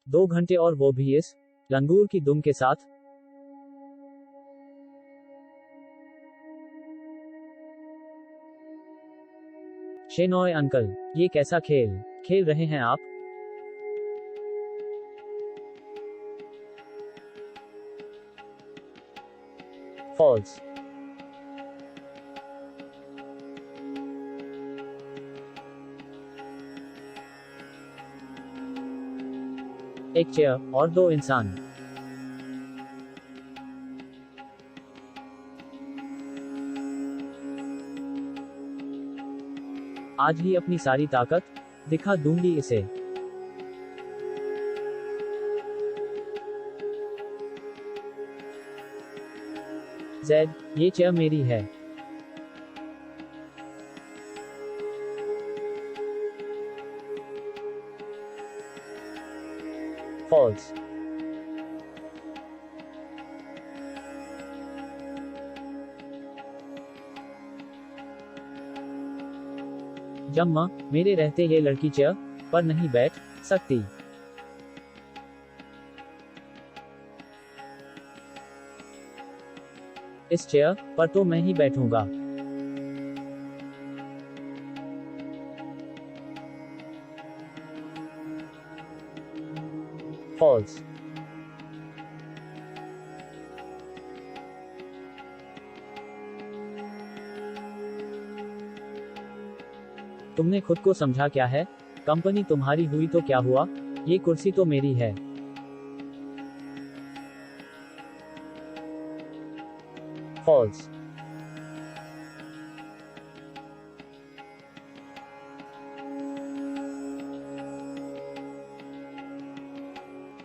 2 घंटे और वो भी इस लंगूर की दुम के साथ। शेनॉय अंकल, ये कैसा खेल खेल रहे हैं आप? फॉल्स। एक चेयर और 2 इंसान। आज ही अपनी सारी ताकत दिखा दूंगी इसे। जेड, ये चेयर मेरी है। फॉल्स। जम्मा, मेरे रहते ये लड़की चेयर पर नहीं बैठ सकती। इस चेयर पर तो मैं ही बैठूंगा। फॉल्स। तुमने खुद को समझा क्या है? कंपनी तुम्हारी हुई तो क्या हुआ, ये कुर्सी तो मेरी है। फॉल्स।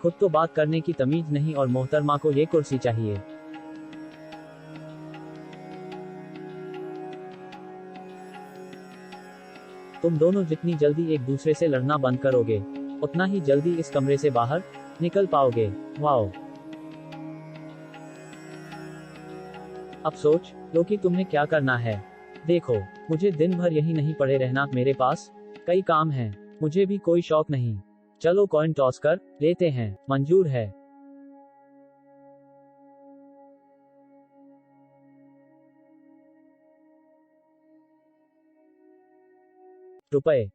खुद तो बात करने की तमीज नहीं और मोहतरमा को ये कुर्सी चाहिए। तुम दोनों जितनी जल्दी एक दूसरे से लड़ना बंद करोगे, उतना ही जल्दी इस कमरे से बाहर निकल पाओगे। वाओ। अब सोच लो कि तुम्हें क्या करना है। देखो, मुझे दिन भर यही नहीं पड़े रहना, मेरे पास कई काम हैं। मुझे भी कोई शौक नहीं। चलो कॉइन टॉस कर लेते हैं, मंजूर है? रुपए।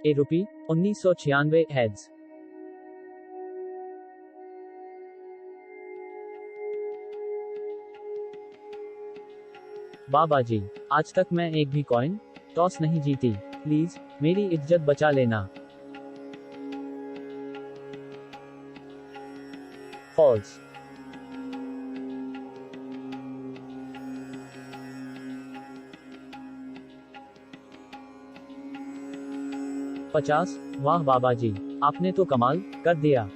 ए रुपी 1996 हेड्स। बाबा जी, आज तक मैं एक भी कॉइन टॉस नहीं जीती। प्लीज मेरी इज्जत बचा लेना। फॉल्स। $50। वाह बाबा जी, आपने तो कमाल कर दिया।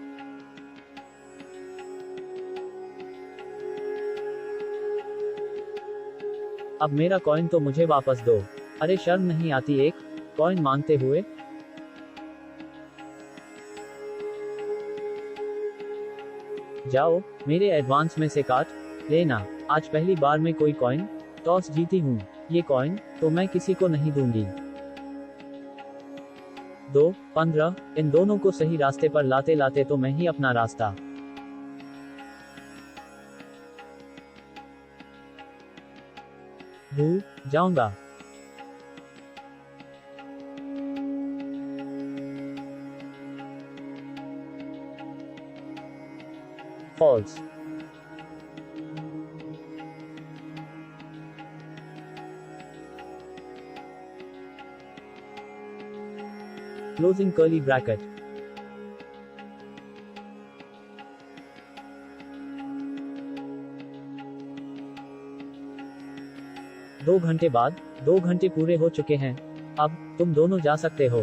अब मेरा कॉइन तो मुझे वापस दो। अरे शर्म नहीं आती एक कॉइन मांगते हुए? जाओ, मेरे एडवांस में से काट लेना। आज पहली बार में कोई कॉइन टॉस जीती हूँ। ये कॉइन तो मैं किसी को नहीं दूंगी। 2, 15। इन दोनों को सही रास्ते पर लाते लाते तो मैं ही अपना रास्ता भूल जाऊंगा। फॉल्स। Closing curly bracket. दो घंटे बाद 2 घंटे पूरे हो चुके हैं। अब तुम दोनों जा सकते हो।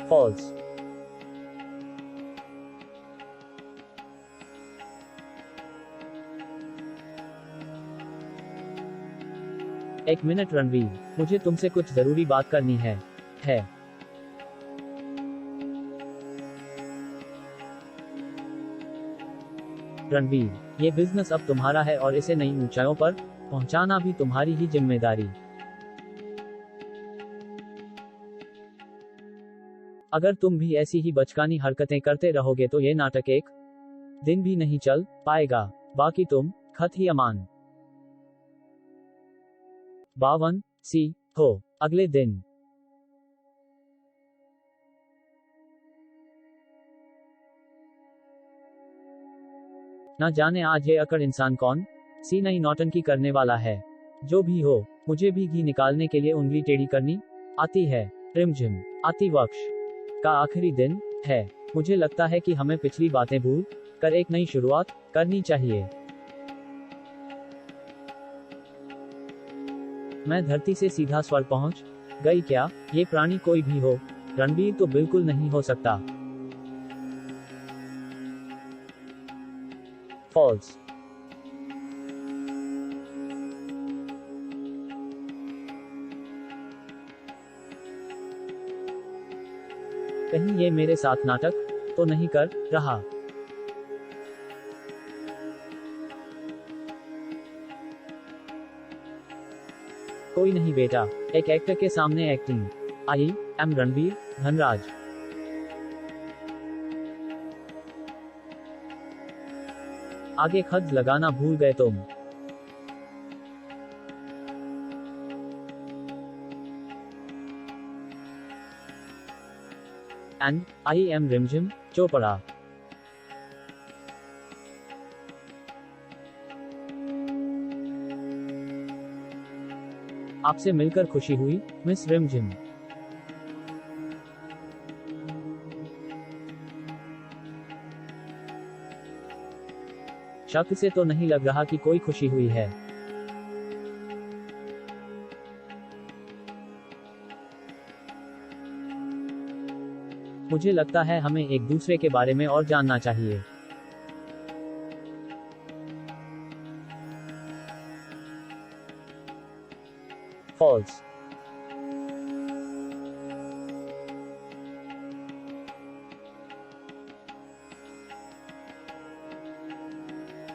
फॉल्स। एक मिनट रणवीर, मुझे तुमसे कुछ जरूरी बात करनी है। रणवीर, ये बिजनेस अब तुम्हारा है और इसे नई ऊंचाइयों पर पहुंचाना भी तुम्हारी ही जिम्मेदारी। अगर तुम भी ऐसी ही बचकानी हरकतें करते रहोगे तो ये नाटक एक दिन भी नहीं चल पाएगा। बाकी तुम खत ही अमान। 52 सी हो। अगले दिन। न जाने आज ये अकड़ इंसान कौन सी नई नौटंकी करने वाला है। जो भी हो, मुझे भी घी निकालने के लिए उंगली टेढ़ी करनी आती है। रिमझिम। आती वक्ष का आखिरी दिन है। मुझे लगता है कि हमें पिछली बातें भूल कर एक नई शुरुआत करनी चाहिए। मैं धरती से सीधा स्वर पहुंच गई। क्या ये प्राणी कोई भी हो, रणबीर तो बिल्कुल नहीं हो सकता। फॉल्स। कहीं ये मेरे साथ नाटक तो नहीं कर रहा। कोई नहीं बेटा, एक एक्टर के सामने acting. I am Ranbir Dhanraj. आगे खत लगाना भूल गए तुम। एंड आई एम रिमझिम चोपड़ा। आपसे मिलकर खुशी हुई, मिस रिमझिम। शक से तो नहीं लग रहा कि कोई खुशी हुई है। मुझे लगता है हमें एक दूसरे के बारे में और जानना चाहिए। फॉल्स।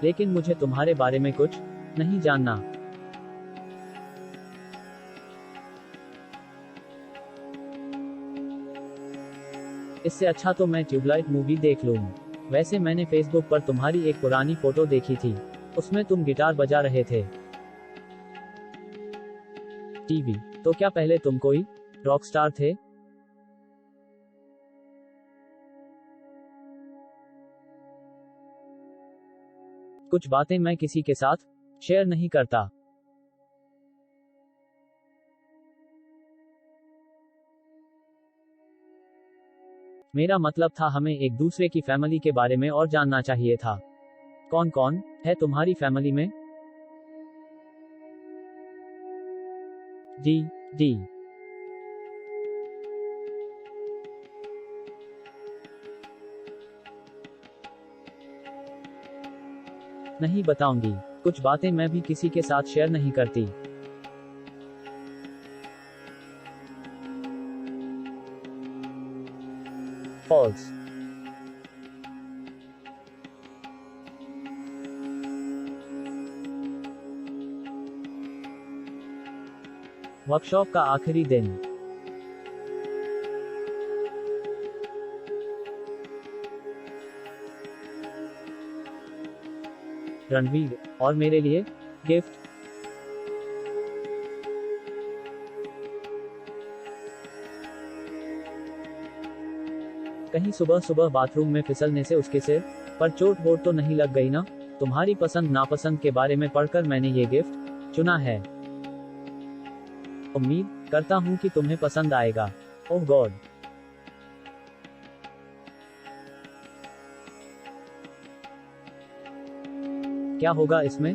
लेकिन मुझे तुम्हारे बारे में कुछ नहीं जानना। इससे अच्छा तो मैं ट्यूबलाइट मूवी देख लूं। वैसे मैंने फेसबुक पर तुम्हारी एक पुरानी फोटो देखी थी, उसमें तुम गिटार बजा रहे थे। टीवी, तो क्या पहले तुम कोई रॉक स्टार थे? कुछ बातें मैं किसी के साथ शेयर नहीं करता। मेरा मतलब था हमें एक दूसरे की फैमिली के बारे में और जानना चाहिए था। कौन कौन है तुम्हारी फैमिली में? डी डी नहीं बताऊंगी। कुछ बातें मैं भी किसी के साथ शेयर नहीं करती। फॉल्स। वर्कशॉप का आखिरी दिन। रणवीर, और मेरे लिए गिफ्ट। कहीं सुबह सुबह बाथरूम में फिसलने से उसके सिर पर चोट वोट तो नहीं लग गई ना? तुम्हारी पसंद नापसंद के बारे में पढ़कर मैंने ये गिफ्ट चुना है। उम्मीद करता हूँ कि तुम्हें पसंद आएगा। ओह गॉड, क्या होगा इसमें?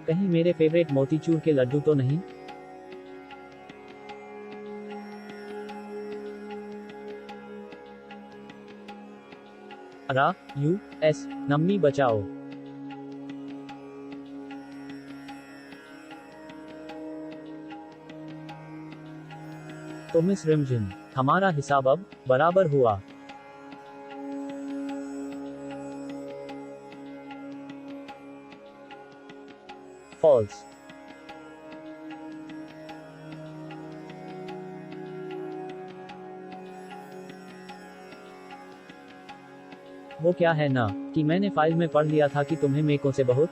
कहीं मेरे फेवरेट मोतीचूर के लड्डू तो नहीं? अरा US नम्मी बचाओ। तो मिस रिमझिम, हमारा हिसाब अब बराबर हुआ। फॉल्स। वो क्या है ना कि मैंने फाइल में पढ़ लिया था कि तुम्हें मेकों से बहुत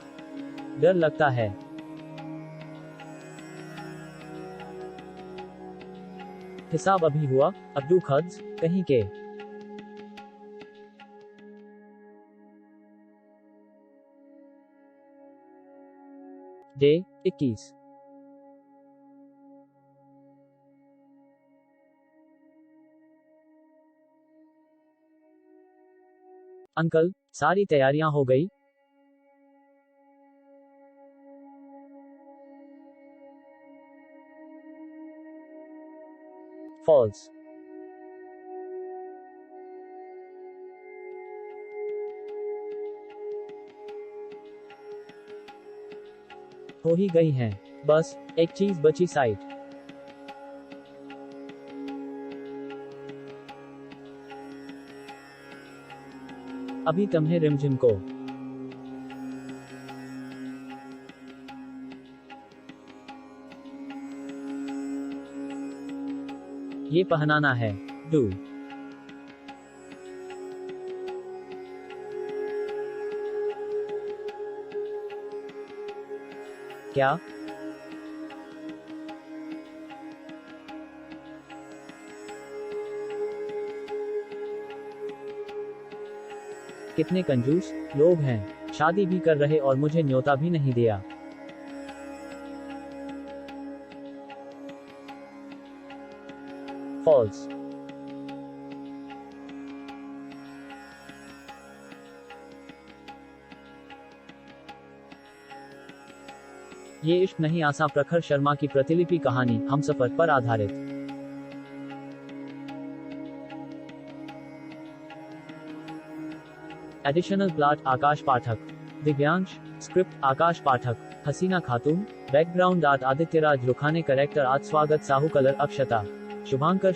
डर लगता है। हिसाब अभी हुआ, अब्दू खद्स कहीं के। डे 21। अंकल, सारी तैयारियां हो गई? फॉल्स। हो ही गई हैं, बस एक चीज बची साइट। अभी तुम्हें रिमझिम को ये पहनाना है। डू। क्या? कितने कंजूस लोग हैं, शादी भी कर रहे और मुझे न्योता भी नहीं दिया। फॉल्स। ये इश्क नहीं आसा प्रखर शर्मा की प्रतिलिपि कहानी हमसफर पर आधारित। एडिशनल प्लॉट आकाश पाठक, दिव्यांश, स्क्रिप्ट आकाश पाठक, हसीना खातून, बैकग्राउंड आर्ट आदित्यराज रुखाने, करेक्टर आज स्वागत साहू, कलर अक्षता, शुभांकर।